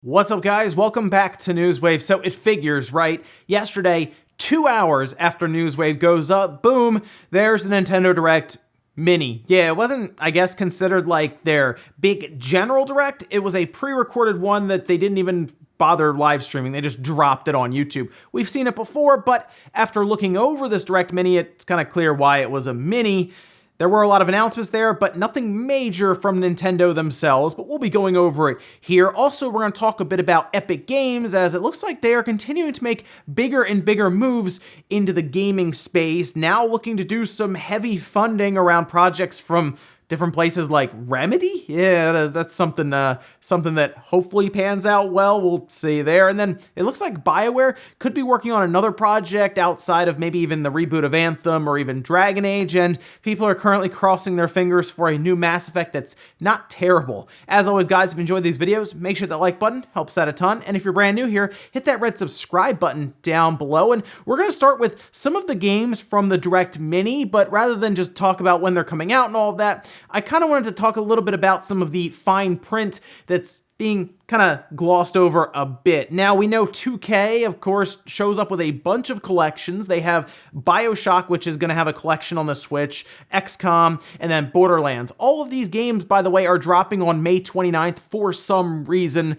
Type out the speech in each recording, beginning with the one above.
What's up, guys? Welcome back to Newswave. So it figures, right? Yesterday, 2 hours after Newswave goes up, boom, there's the Nintendo Direct Mini. Yeah, it wasn't, I guess, considered like their big general direct. It was a pre-recorded one that they didn't even bother live streaming. They just dropped it on YouTube. We've seen it before, but after looking over this Direct Mini, it's kind of clear why it was a mini. There were a lot of announcements there, but nothing major from Nintendo themselves, but we'll be going over it here. Also, we're going to talk a bit about Epic Games, as it looks like they are continuing to make bigger and bigger moves into the gaming space, now looking to do some heavy funding around projects from different places like Remedy. Yeah, that's something that hopefully pans out well. We'll see there. And then it looks like Bioware could be working on another project outside of maybe even the reboot of Anthem or even Dragon Age, and people are currently crossing their fingers for a new Mass Effect that's not terrible. As always, guys, if you enjoyed these videos, make sure that like button helps out a ton. And if you're brand new here, hit that red subscribe button down below. And we're going to start with some of the games from the Direct Mini, but rather than just talk about when they're coming out and all of that, I kind of wanted to talk a little bit about some of the fine print that's being kind of glossed over a bit. Now, we know 2K, of course, shows up with a bunch of collections. They have BioShock, which is going to have a collection on the Switch, XCOM, and then Borderlands. All of these games, by the way, are dropping on May 29th for some reason.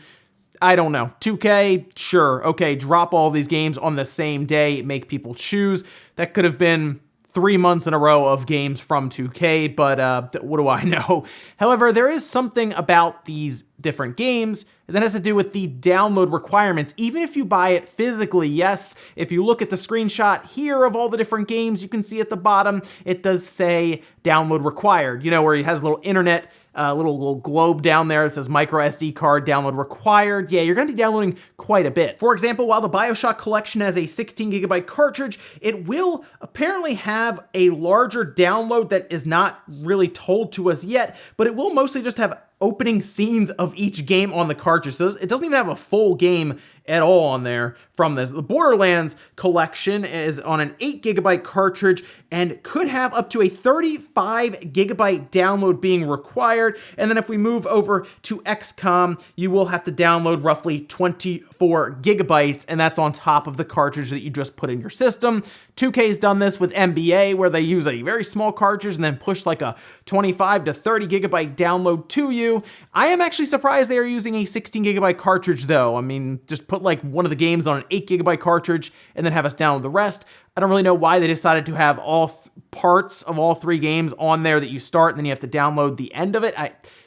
I don't know. 2K, sure, okay, drop all these games on the same day, make people choose. That could have been 3 months in a row of games from 2K, but what do I know? However, there is something about these different games that has to do with the download requirements. Even if you buy it physically, yes, if you look at the screenshot here of all the different games, you can see at the bottom, it does say download required, you know, where it has a little internet, little globe down there. It says micro SD card download required. Yeah, you're going to be downloading quite a bit. For example, while the BioShock collection has a 16 gigabyte cartridge, it will apparently have a larger download that is not really told to us yet, but it will mostly just have opening scenes of each game on the cartridge. So it doesn't even have a full game at all on there from this. The Borderlands collection is on an 8 gigabyte cartridge and could have up to a 35 gigabyte download being required. And then if we move over to XCOM, you will have to download roughly 24 gigabytes, and that's on top of the cartridge that you just put in your system. 2K's done this with NBA, where they use a very small cartridge and then push like a 25 to 30 gigabyte download to you. I am actually surprised they are using a 16 gigabyte cartridge though. I mean, just put like one of the games on an 8 gigabyte cartridge and then have us download the rest. I don't really know why they decided to have all parts of all 3 games on there that you start and then you have to download the end of it.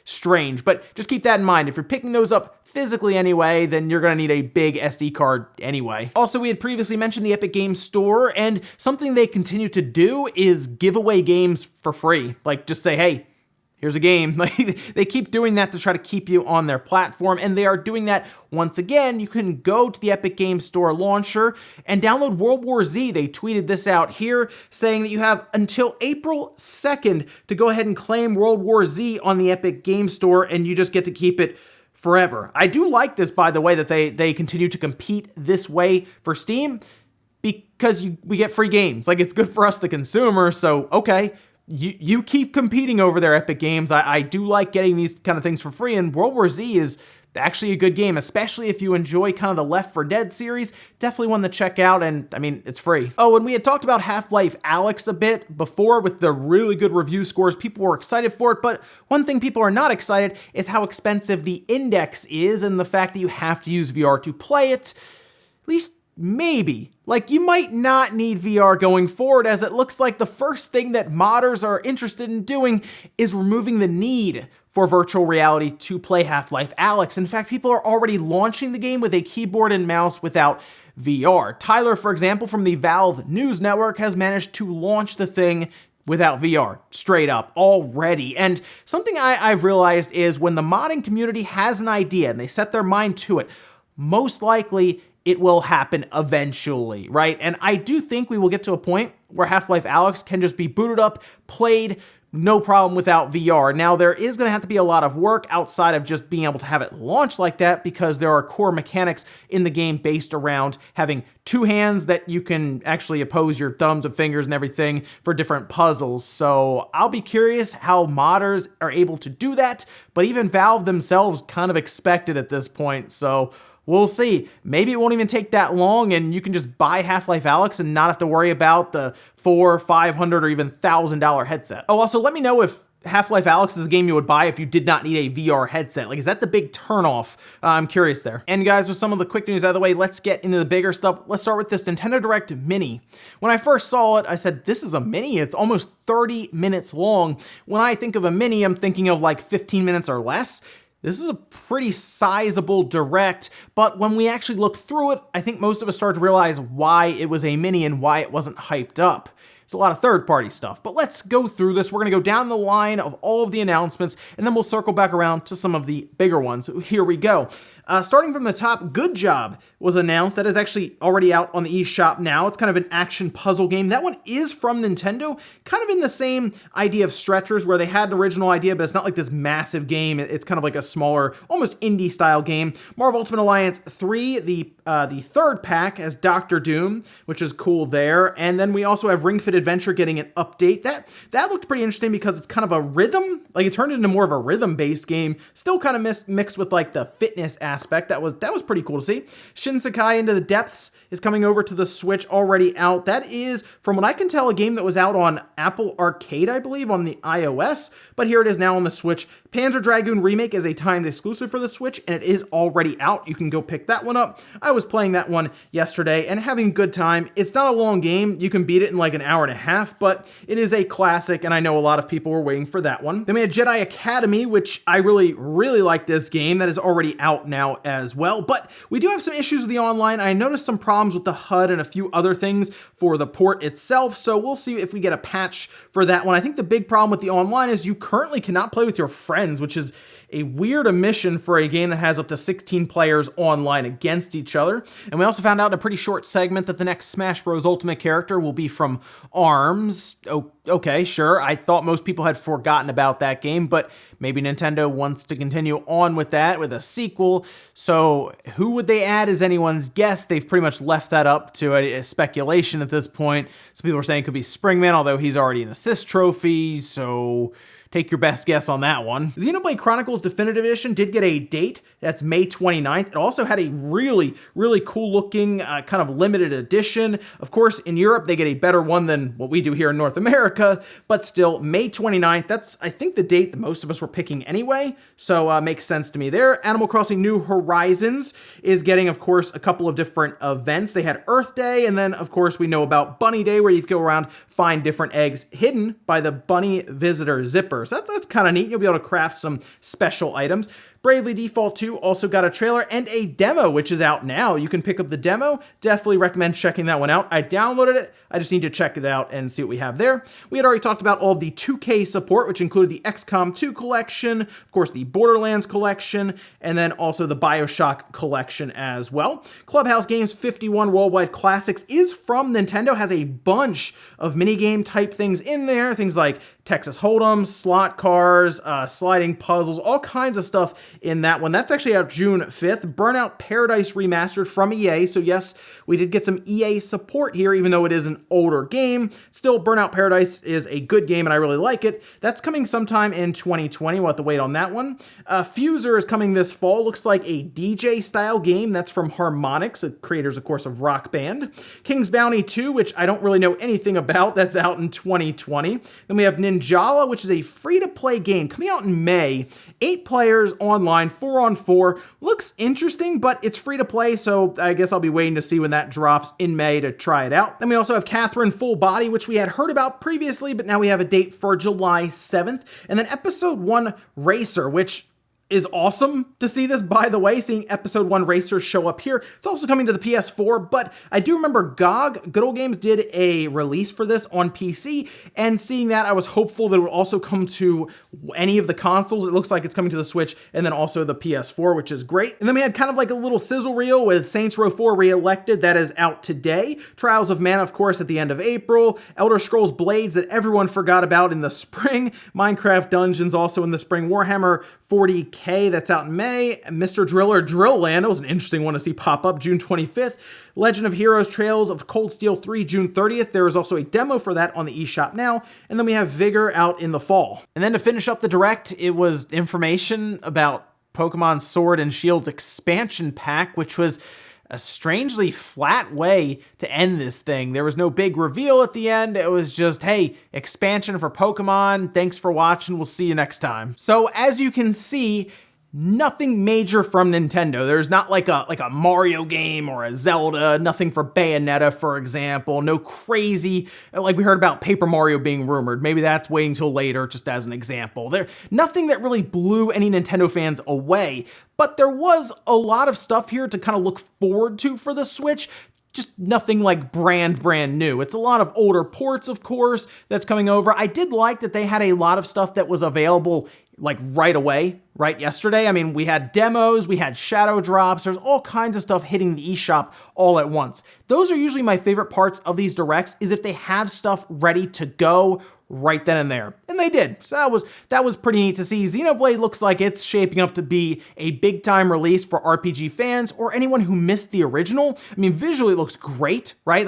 Strange, but just keep that in mind. If you're picking those up physically anyway, then you're going to need a big SD card anyway. Also, we had previously mentioned the Epic Games Store, and something they continue to do is give away games for free. Like, just say, hey, here's a game. Like, they keep doing that to try to keep you on their platform, and they are doing that once again. You can go to the Epic Games Store launcher and download World War Z. They tweeted this out here, saying that you have until April 2nd to go ahead and claim World War Z on the Epic Games Store, and you just get to keep it forever. I do like this, by the way, that they continue to compete this way for Steam, because we get free games. Like, it's good for us, the consumer, so okay. You keep competing over there, Epic Games. I do like getting these kind of things for free, and World War Z is actually a good game, especially if you enjoy kind of the Left 4 Dead series. Definitely one to check out, and I mean, it's free. Oh, and we had talked about Half-Life Alyx a bit before with the really good review scores. People were excited for it, but one thing people are not excited is how expensive the index is and the fact that you have to use VR to play it. At least maybe. Like, you might not need VR going forward, as it looks like the first thing that modders are interested in doing is removing the need for virtual reality to play Half-Life Alyx. In fact, people are already launching the game with a keyboard and mouse without VR. Tyler, for example, from the Valve News Network, has managed to launch the thing without VR, straight up, already. And something I've realized is when the modding community has an idea and they set their mind to it, most likely it will happen eventually, right? And I do think we will get to a point where Half-Life Alyx can just be booted up, played no problem without VR. Now, there is going to have to be a lot of work outside of just being able to have it launch like that, because there are core mechanics in the game based around having two hands that you can actually oppose your thumbs and fingers and everything for different puzzles. So I'll be curious how modders are able to do that, but even Valve themselves kind of expect it at this point. So we'll see. Maybe it won't even take that long and you can just buy Half-Life Alyx and not have to worry about the $400, $500, or even $1,000 headset. Oh, also let me know if Half-Life Alyx is a game you would buy if you did not need a VR headset. Like, is that the big turnoff? I'm curious there. And guys, with some of the quick news out of the way, let's get into the bigger stuff. Let's start with this Nintendo Direct Mini. When I first saw it, I said, this is a mini? It's almost 30 minutes long. When I think of a mini, I'm thinking of like 15 minutes or less. This is a pretty sizable Direct, but when we actually looked through it, I think most of us started to realize why it was a mini and why it wasn't hyped up. It's a lot of third-party stuff, but let's go through this. We're going to go down the line of all of the announcements, and then we'll circle back around to some of the bigger ones. Here we go. Starting from the top, Good Job was announced. That is actually already out on the eShop now. It's kind of an action puzzle game. That one is from Nintendo, kind of in the same idea of Stretchers, where they had an original idea, but it's not like this massive game. It's kind of like a smaller, almost indie-style game. Marvel Ultimate Alliance 3, the third pack, as Doctor Doom, which is cool there. And then we also have Ring Fit Adventure getting an update. That looked pretty interesting because it's kind of a rhythm, like it turned into more of a rhythm-based game, still kind of mixed with like the fitness aspect. That was pretty cool to see. Shinsekai Into the Depths is coming over to the Switch, already out. That is, from what I can tell, a game that was out on Apple Arcade, I believe, on the iOS, but here it is now on the Switch. Panzer Dragoon Remake is a timed exclusive for the Switch, and it is already out. You can go pick that one up. I was playing that one yesterday and having a good time. It's not a long game. You can beat it in like an hour and a half, but it is a classic, and I know a lot of people were waiting for that one. Then we had Jedi Academy, which I really like this game. That is already out now as well, but we do have some issues with the online. I noticed some problems with the HUD and a few other things for the port itself, so we'll see if we get a patch for that one. I think the big problem with the online is you currently cannot play with your friends, which is a weird omission for a game that has up to 16 players online against each other. And we also found out in a pretty short segment that the next Smash Bros. Ultimate character will be from ARMS. Oh, okay, sure. I thought most people had forgotten about that game, but maybe Nintendo wants to continue on with that with a sequel. So who would they add is anyone's guess. They've pretty much left that up to a speculation at this point. Some people are saying it could be Springman, although he's already an assist trophy, so take your best guess on that one. Xenoblade Chronicles Definitive Edition did get a date. That's May 29th. It also had a really cool looking kind of limited edition. Of course, in Europe, they get a better one than what we do here in North America, but still, May 29th. That's, I think, the date that most of us were picking anyway, so makes sense to me there. Animal Crossing New Horizons is getting, of course, a couple of different events. They had Earth Day, and then, of course, we know about Bunny Day, where you go around, find different eggs hidden by the Bunny Visitor Zipper. So that's kind of neat. You'll be able to craft some special items. Bravely Default 2 also got a trailer and a demo, which is out now. You can pick up the demo. Definitely recommend checking that one out. I downloaded it. I just need to check it out and see what we have there. We had already talked about all of the 2K support, which included the XCOM 2 collection, of course, the Borderlands collection, and then also the BioShock collection as well. Clubhouse Games 51 Worldwide Classics is from Nintendo, has a bunch of minigame type things in there. Things like Texas Hold'em, slot cars, sliding puzzles, all kinds of stuff in that one. That's actually out June 5th. Burnout Paradise Remastered from EA. So yes, we did get some EA support here, even though it is an older game. Still, Burnout Paradise is a good game, and I really like it. That's coming sometime in 2020. We'll have to wait on that one. Fuser is coming this fall. Looks like a DJ-style game. That's from Harmonix, the creators, of course, of Rock Band. King's Bounty 2, which I don't really know anything about. That's out in 2020. Then we have Ninjala, which is a free-to-play game coming out in May. 8 players online, 4-on-4. Looks interesting, but it's free to play, so I guess I'll be waiting to see when that drops in May to try it out. Then we also have Catherine Full Body, which we had heard about previously, but now we have a date for July 7th. And then Episode 1 Racer, which is awesome to see this, by the way, seeing Episode 1 racers show up here. It's also coming to the PS4, but I do remember GOG, Good Old Games, did a release for this on PC, and seeing that, I was hopeful that it would also come to any of the consoles. It looks like it's coming to the Switch, and then also the PS4, which is great. And then we had kind of like a little sizzle reel with Saints Row 4 Reelected, that is out today. Trials of Mana, of course, at the end of April. Elder Scrolls Blades, that everyone forgot about, in the spring. Minecraft Dungeons, also in the spring. Warhammer 40K, that's out in May. Mr. Driller Drill Land, that was an interesting one to see pop up, June 25th. Legend of Heroes Trails of Cold Steel 3, June 30th. There is also a demo for that on the eShop now. And then we have Vigor out in the fall. And then to finish up the Direct, it was information about Pokemon Sword and Shield's expansion pack, which was a strangely flat way to end this thing. There was no big reveal at the end. It was just, hey, expansion for Pokemon. Thanks for watching. We'll see you next time. So as you can see, nothing major from Nintendo. There's not like a Mario game or a Zelda, nothing for Bayonetta, for example. No crazy, like we heard about Paper Mario being rumored. Maybe that's waiting till later, just as an example. Nothing that really blew any Nintendo fans away, but there was a lot of stuff here to kind of look forward to for the Switch. Just nothing like brand new. It's a lot of older ports, of course, that's coming over. I did like that they had a lot of stuff that was available like right away, right yesterday. I mean, we had demos, we had shadow drops, there's all kinds of stuff hitting the eShop all at once. Those are usually my favorite parts of these Directs, is if they have stuff ready to go right then and there. And they did. So that was pretty neat to see. Xenoblade looks like it's shaping up to be a big time release for RPG fans or anyone who missed the original. I mean, visually it looks great, right?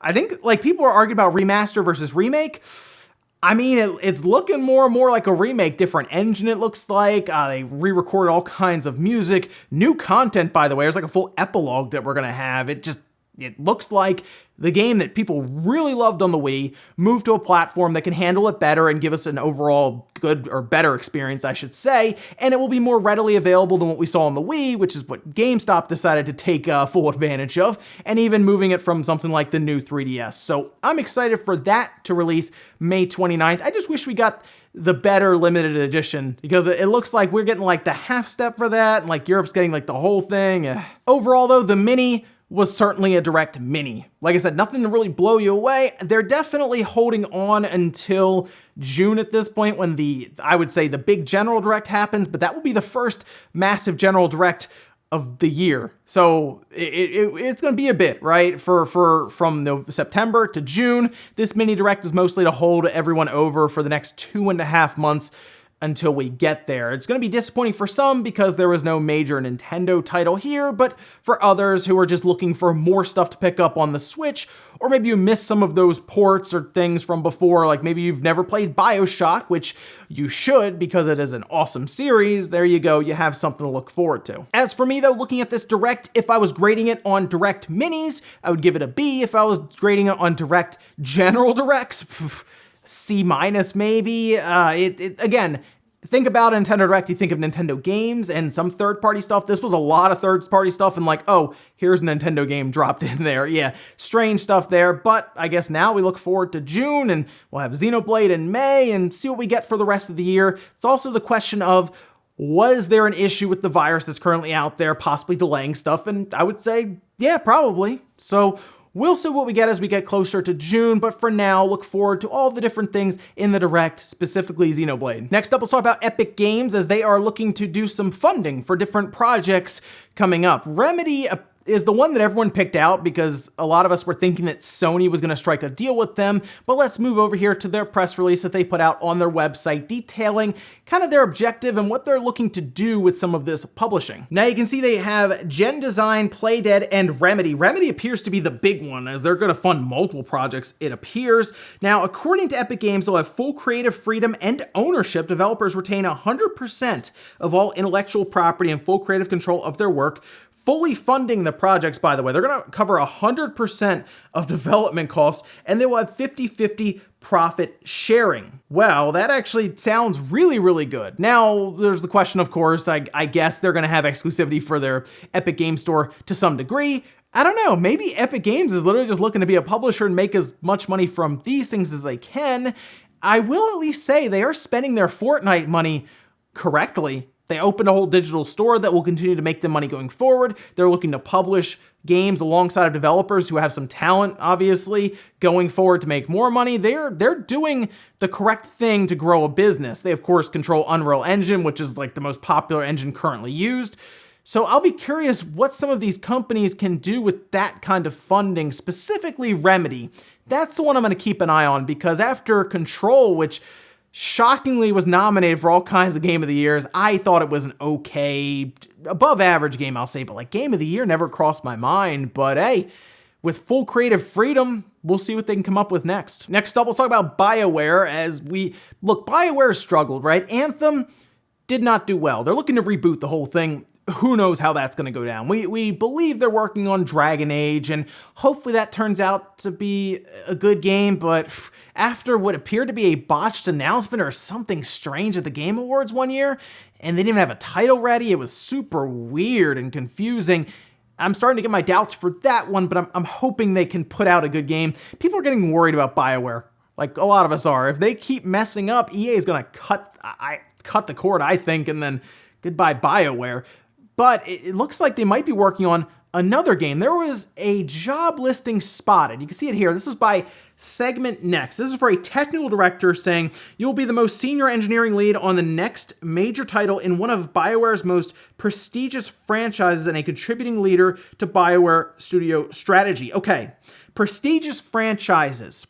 I think people are arguing about remaster versus remake. I mean, it's looking more and more like a remake. Different engine, it looks like. They re-recorded all kinds of music. New content, by the way. There's like a full epilogue that we're going to have. It looks like the game that people really loved on the Wii moved to a platform that can handle it better and give us an overall good or better experience, I should say. And it will be more readily available than what we saw on the Wii, which is what GameStop decided to take full advantage of, and even moving it from something like the new 3DS. So I'm excited for that to release May 29th. I just wish we got the better limited edition, because it looks like we're getting like the half step for that, and like Europe's getting like the whole thing. Overall though, the Mini was certainly a Direct Mini. Like I said, nothing to really blow you away. They're definitely holding on until June at this point, when I would say the big General Direct happens, but that will be the first massive General Direct of the year. So it's going to be a bit, right? From September to June, this Mini Direct is mostly to hold everyone over for the next 2.5 months until we get there. It's going to be disappointing for some because there was no major Nintendo title here, but for others who are just looking for more stuff to pick up on the Switch, or maybe you missed some of those ports or things from before, like maybe you've never played BioShock, which you should because it is an awesome series. There you go, you have something to look forward to. As for me though, looking at this Direct, if I was grading it on Direct Minis, I would give it a B. If I was grading it on Direct General Directs, C- maybe. Again, think about Nintendo Direct, you think of Nintendo games and some third-party stuff. This was a lot of third-party stuff, and like, oh, here's a Nintendo game dropped in there. Yeah, strange stuff there, but I guess now we look forward to June, and we'll have Xenoblade in May, and see what we get for the rest of the year. It's also the question of, was there an issue with the virus that's currently out there, possibly delaying stuff? And I would say, yeah, probably. So we'll see what we get as we get closer to June, but for now, look forward to all the different things in the Direct, specifically Xenoblade. Next up, let's talk about Epic Games, as they are looking to do some funding for different projects coming up. Remedy is the one that everyone picked out because a lot of us were thinking that Sony was going to strike a deal with them, but let's move over here to their press release that they put out on their website detailing kind of their objective and what they're looking to do with some of this publishing. Now you can see they have Gen Design, Playdead, and Remedy. Remedy appears to be the big one, as they're going to fund multiple projects, it appears. Now, according to Epic Games, they'll have full creative freedom and ownership. Developers retain 100% of all intellectual property and full creative control of their work. Fully funding the projects, by the way. They're going to cover 100% of development costs, and they will have 50-50 profit sharing. Well, that actually sounds really, really good. Now, there's the question, of course, I guess they're going to have exclusivity for their Epic Games Store to some degree. I don't know, maybe Epic Games is literally just looking to be a publisher and make as much money from these things as they can. I will at least say they are spending their Fortnite money correctly. They opened a whole digital store that will continue to make them money going forward. They're looking to publish games alongside of developers who have some talent, obviously, going forward to make more money. They're doing the correct thing to grow a business. They, of course, control Unreal Engine, which is like the most popular engine currently used. So I'll be curious what some of these companies can do with that kind of funding, specifically Remedy. That's the one I'm going to keep an eye on, because after Control, which shockingly was nominated for all kinds of Game of the Years, I thought it was an okay, above average game, I'll say, but like Game of the Year never crossed my mind. But hey, with full creative freedom, we'll see what they can come up with next. Next up, let's talk about Bioware. Bioware struggled, right? Anthem did not do well. They're looking to reboot the whole thing. Who knows how that's going to go down. We believe they're working on Dragon Age, and hopefully that turns out to be a good game, but after what appeared to be a botched announcement or something strange at the Game Awards one year, and they didn't even have a title ready, it was super weird and confusing. I'm starting to get my doubts for that one, but I'm hoping they can put out a good game. People are getting worried about Bioware, like a lot of us are. If they keep messing up, EA is going to cut the cord, I think, and then goodbye Bioware. But it looks like they might be working on another game. There was a job listing spotted. You can see it here. This was by Segment Next. This is for a technical director saying, "You'll be the most senior engineering lead on the next major title in one of BioWare's most prestigious franchises and a contributing leader to BioWare studio strategy." Okay, prestigious franchises.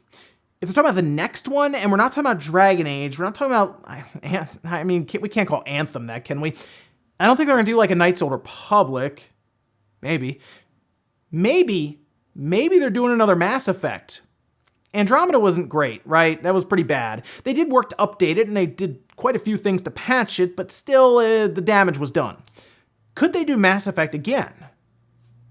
If we're talking about the next one, and we're not talking about Dragon Age, we're not talking about, I mean, we can't call Anthem that, can we? I don't think they're going to do like a Knights of the Old Republic. Maybe they're doing another Mass Effect. Andromeda wasn't great, right? That was pretty bad. They did work to update it, and they did quite a few things to patch it, but still, the damage was done. Could they do Mass Effect again?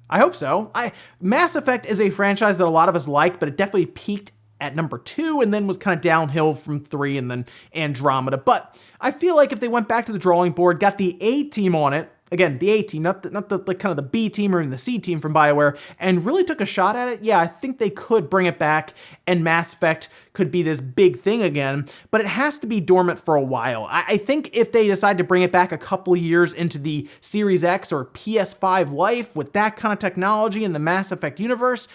I hope so. Mass Effect is a franchise that a lot of us like, but it definitely peaked at number 2 and then was kind of downhill from 3 and then Andromeda. But I feel like if they went back to the drawing board, got the A team on it, again, the A team, not the like kind of the B team or even the C team from BioWare, and really took a shot at it, yeah, I think they could bring it back and Mass Effect could be this big thing again, but it has to be dormant for a while. I think if they decide to bring it back a couple years into the Series X or PS5 life with that kind of technology in the Mass Effect universe,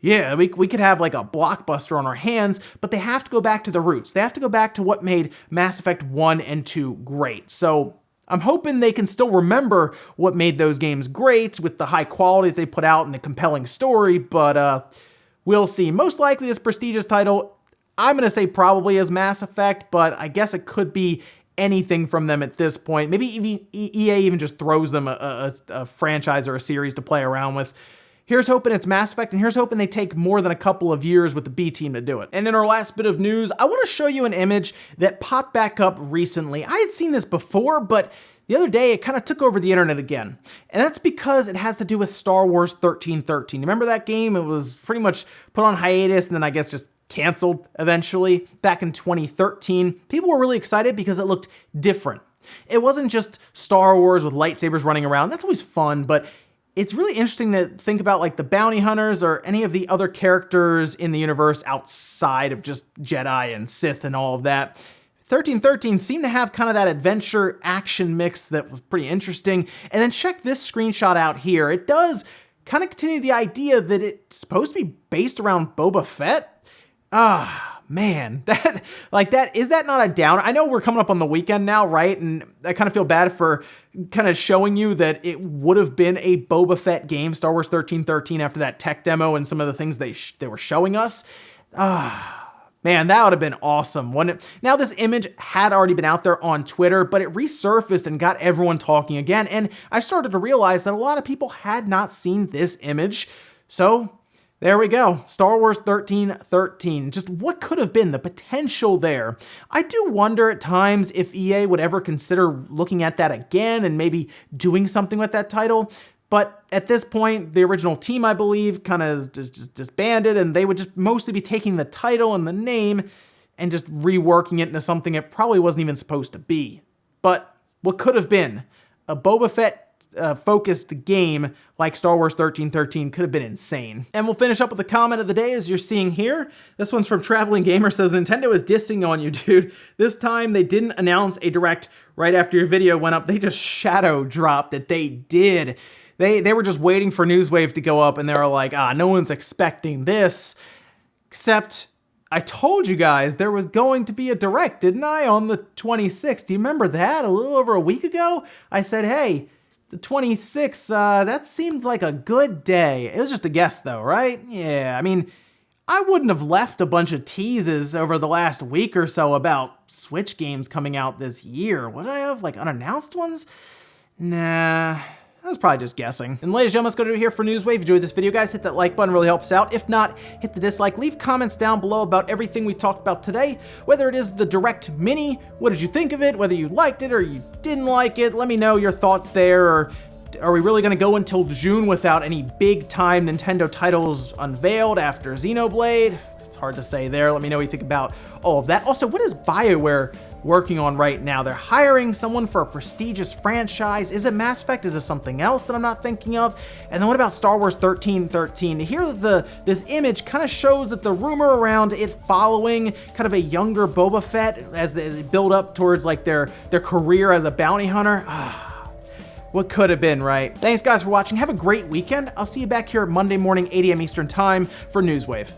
yeah, we could have like a blockbuster on our hands, but they have to go back to the roots. They have to go back to what made Mass Effect 1 and 2 great. So I'm hoping they can still remember what made those games great with the high quality that they put out and the compelling story, but we'll see. Most likely this prestigious title, I'm going to say probably is Mass Effect, but I guess it could be anything from them at this point. Maybe even EA even just throws them a franchise or a series to play around with. Here's hoping it's Mass Effect, and here's hoping they take more than a couple of years with the B team to do it. And in our last bit of news, I want to show you an image that popped back up recently. I had seen this before, but the other day it kind of took over the internet again. And that's because it has to do with Star Wars 1313. Remember that game? It was pretty much put on hiatus and then I guess just canceled eventually back in 2013. People were really excited because it looked different. It wasn't just Star Wars with lightsabers running around. That's always fun, but it's really interesting to think about like the bounty hunters or any of the other characters in the universe outside of just Jedi and Sith and all of that. 1313 seemed to have kind of that adventure action mix that was pretty interesting. And then check this screenshot out here. It does kind of continue the idea that it's supposed to be based around Boba Fett. Man, is that not a downer? I know we're coming up on the weekend now, right? And I kind of feel bad for kind of showing you that it would have been a Boba Fett game, Star Wars 1313, after that tech demo and some of the things they were showing us. Man, that would have been awesome, wouldn't it? Now, this image had already been out there on Twitter, but it resurfaced and got everyone talking again. And I started to realize that a lot of people had not seen this image. So there we go, Star Wars 1313. Just what could have been the potential there? I do wonder at times if EA would ever consider looking at that again and maybe doing something with that title. But at this point, the original team, I believe, kind of just disbanded, and they would just mostly be taking the title and the name and just reworking it into something it probably wasn't even supposed to be. But what could have been? A Boba Fett focused game like Star Wars 1313 could have been insane. And we'll finish up with the comment of the day as you're seeing here. This one's from Traveling Gamer, says, Nintendo is dissing on you, dude. This time they didn't announce a direct right after your video went up. They just shadow dropped that they did. They were just waiting for Newswave to go up, and they were like, no one's expecting this. Except I told you guys there was going to be a direct, didn't I, on the 26th? Do you remember that? A little over a week ago? I said, hey, the 26th, that seemed like a good day. It was just a guess though, right? Yeah, I mean, I wouldn't have left a bunch of teases over the last week or so about Switch games coming out this year. Would I have, like, unannounced ones? Nah. I was probably just guessing. And ladies and gentlemen, let's go to here for Newswave. If you enjoyed this video, guys, hit that like button, really helps out. If not, hit the dislike. Leave comments down below about everything we talked about today, whether it is the Direct Mini, what did you think of it, whether you liked it or you didn't like it. Let me know your thoughts there. Or are we really gonna go until June without any big time Nintendo titles unveiled after Xenoblade? It's hard to say there. Let me know what you think about all of that. Also, what is Bioware working on right now? They're hiring someone for a prestigious franchise. Is it Mass Effect? Is it something else that I'm not thinking of? And then what about Star Wars 1313? To hear that this image kind of shows that the rumor around it following kind of a younger Boba Fett as they build up towards like their career as a bounty hunter. What could have been, right? Thanks guys for watching. Have a great weekend. I'll see you back here Monday morning, 8 a.m. Eastern time for Newswave.